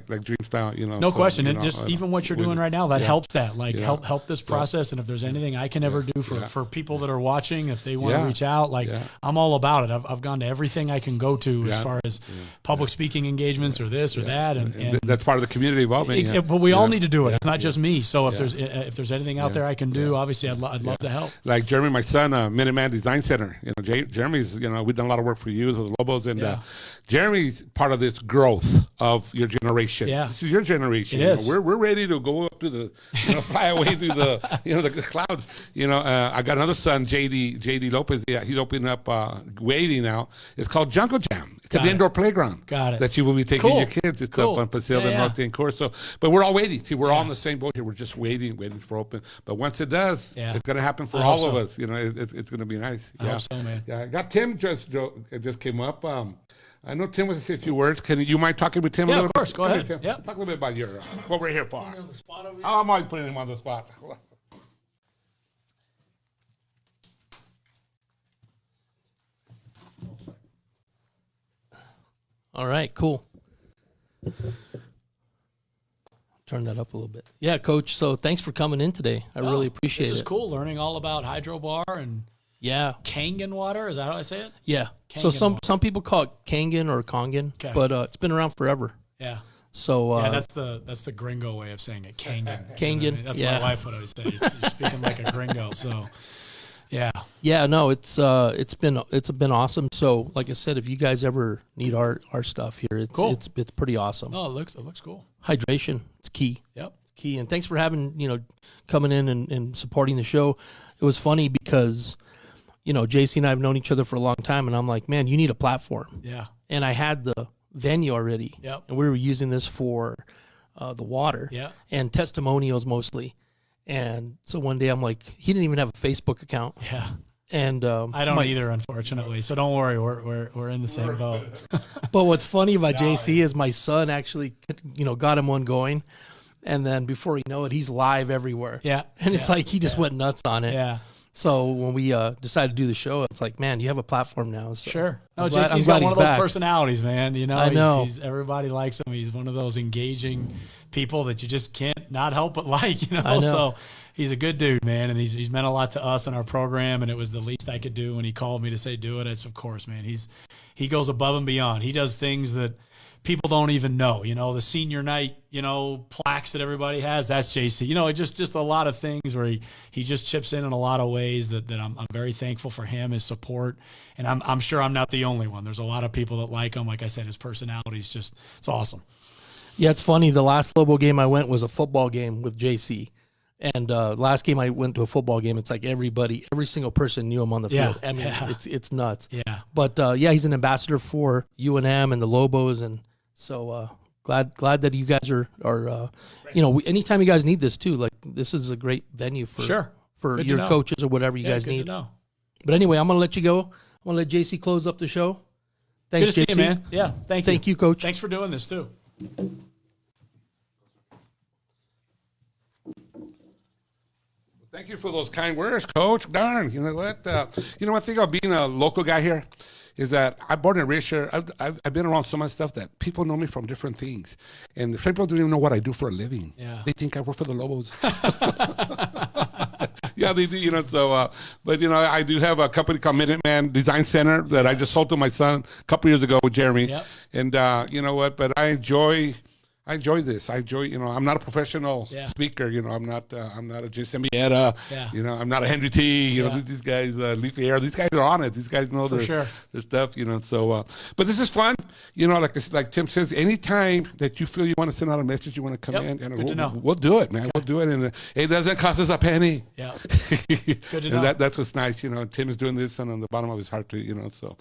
like Dream Style.
No question. And just even what you're doing right now, that helps that. Like help this process. And if there's anything I can ever do for people that are watching, if they want to reach out, I'm all about it. I've gone to everything I can go to as far as public speaking engagements or this or that. And
that's part of the community involvement.
But we all need to do it. It's not just me. So if there's anything out there I can do, obviously I'd love to help.
Like Jeremy, my son, Minuteman Design Center. Jeremy's, we've done a lot of work for you, the Lobos, and Jeremy's part of this growth of your generation.
Yeah.
This is your generation.
It is.
We're ready to go up to the, fly away through the, the clouds. I got another son, JD Lopez. Yeah, he's opening up wading now. It's called Jungle Jam. It's an indoor playground.
Got it.
That you will be taking your kids. It's up on Paseo del Norte and Corso. But we're all waiting. See, we're all on the same boat here. We're just waiting for open. But once it does, it's going to happen for all of us. It's going to be nice.
I hope so, man.
Yeah, I got Tim just came up. I know Tim wants to say a few words. Can you mind talking with Tim a little bit?
Of course. Go ahead.
Tim.
Yeah.
Talk a little bit about what we're here for. I'm always putting him on the spot.
All right, cool. Turn that up a little bit. Yeah, Coach. So thanks for coming in today. I really appreciate it.
This is cool, learning all about hydro bar and Kangen water. Is that how I say it?
Yeah.
Kangen
So some
water.
people call it Kangen or Kongen, but it's been around forever.
Yeah.
So
that's the gringo way of saying it. Kangen.
Kangen.
That's my wife would always say. You're speaking like a gringo. So. Yeah.
Yeah, no, it's been awesome. So, like I said, if you guys ever need our stuff here, it's
cool.
It's pretty awesome.
Oh, it looks cool.
Hydration, it's key.
Yep.
It's key. And thanks for having, coming in and supporting the show. It was funny because, JC and I have known each other for a long time, and I'm like, man, you need a platform.
Yeah.
And I had the venue already.
Yep.
And we were using this for the water.
Yeah.
And testimonials mostly. And so one day I'm like, he didn't even have a Facebook account.
Yeah.
And
I don't either, unfortunately. So don't worry, we're in the same boat.
But what's funny about JC is my son actually, got him one going, and then before you know it, he's live everywhere.
Yeah.
And it's like he just went nuts on it.
Yeah.
So when we decided to do the show, it's like, man, you have a platform now. So
sure. No,
I'm glad
JC's got one
he's
of those
back.
personalities, man.
I know.
He's everybody likes him. He's one of those engaging people that you just can't not help but like,
I know.
So he's a good dude, man, and he's meant a lot to us and our program, and it was the least I could do when he called me to say do it. It's of course, man. He goes above and beyond. He does things that people don't even know. The senior night, plaques that everybody has, that's JC. Just a lot of things where he just chips in a lot of ways that I'm very thankful for him, his support, and I'm sure I'm not the only one. There's a lot of people that like him. Like I said, his personality is it's awesome.
Yeah, it's funny. The last Lobo game I went was a football game with JC. And last game I went to a football game, it's like every single person knew him on the field. I mean, it's nuts.
Yeah.
But he's an ambassador for UNM and the Lobos, and so glad that you guys are anytime you guys need this too. Like this is a great venue for
Good
your coaches or whatever you guys
good
need.
To know.
But anyway, I'm gonna let you go. I'm gonna let JC close up the show. Thanks,
Good to
JC.
see you, man. Yeah,
Thank you, Coach.
Thanks for doing this too.
Thank you for those kind words, Coach. Darn, you know what? One thing about being a local guy here, is that I'm born and raised here. I've been around so much stuff that people know me from different things. And the people don't even know what I do for a living.
Yeah.
They think I work for the Lobos. Yeah, they do, you know, so, but, you know, I do have a company called Minuteman Design Center that I just sold to my son a couple years ago with Jeremy.
Yep.
And, you know what, but I enjoy this. I enjoy, you know, I'm not a professional speaker. You know, I'm not a Jason Vieta.
Yeah.
You know, I'm not a Henry T. You know, these guys, Leafy Air, these guys are on it. These guys know their stuff, you know. So, but this is fun. You know, like Tim says, anytime that you feel you want to send out a message, you want to come in, and we'll do it, man. Okay. We'll do it. And it doesn't cost us a penny.
Yeah. Good to know.
That's what's nice. You know, Tim is doing this and on the bottom of his heart, too, you know. So,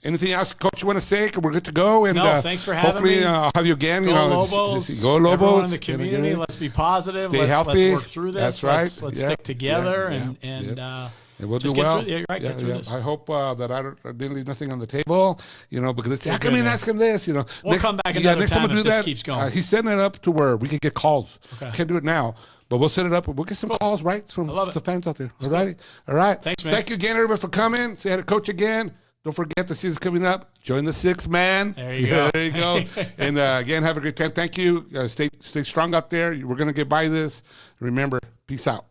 anything else, Coach, you want to say? We're good to go. And
no, thanks for having
hopefully,
me.
I'll have you again.
Go
you know,
Lobos.
Go Lobos.
Everyone in the community, let's be positive.
Stay healthy.
Let's work through this.
That's right.
Let's stick together and
we'll
just
do well.
Get through this.
I hope that I didn't leave nothing on the table, you know, because how come you didn't ask him this, you know?
We'll come back another time if this keeps going.
He's setting it up to where we can get calls.
Okay.
Can't do it now, but we'll set it up and we'll get some calls, right, from the fans out there. All right? All right.
Thanks, man.
Thank you again, everybody, for coming. Say hi to Coach again. Don't forget the season's coming up. Join the 6 man.
There you go.
There you go. And again, have a great time. Thank you. Stay strong out there. We're going to get by this. Remember, peace out.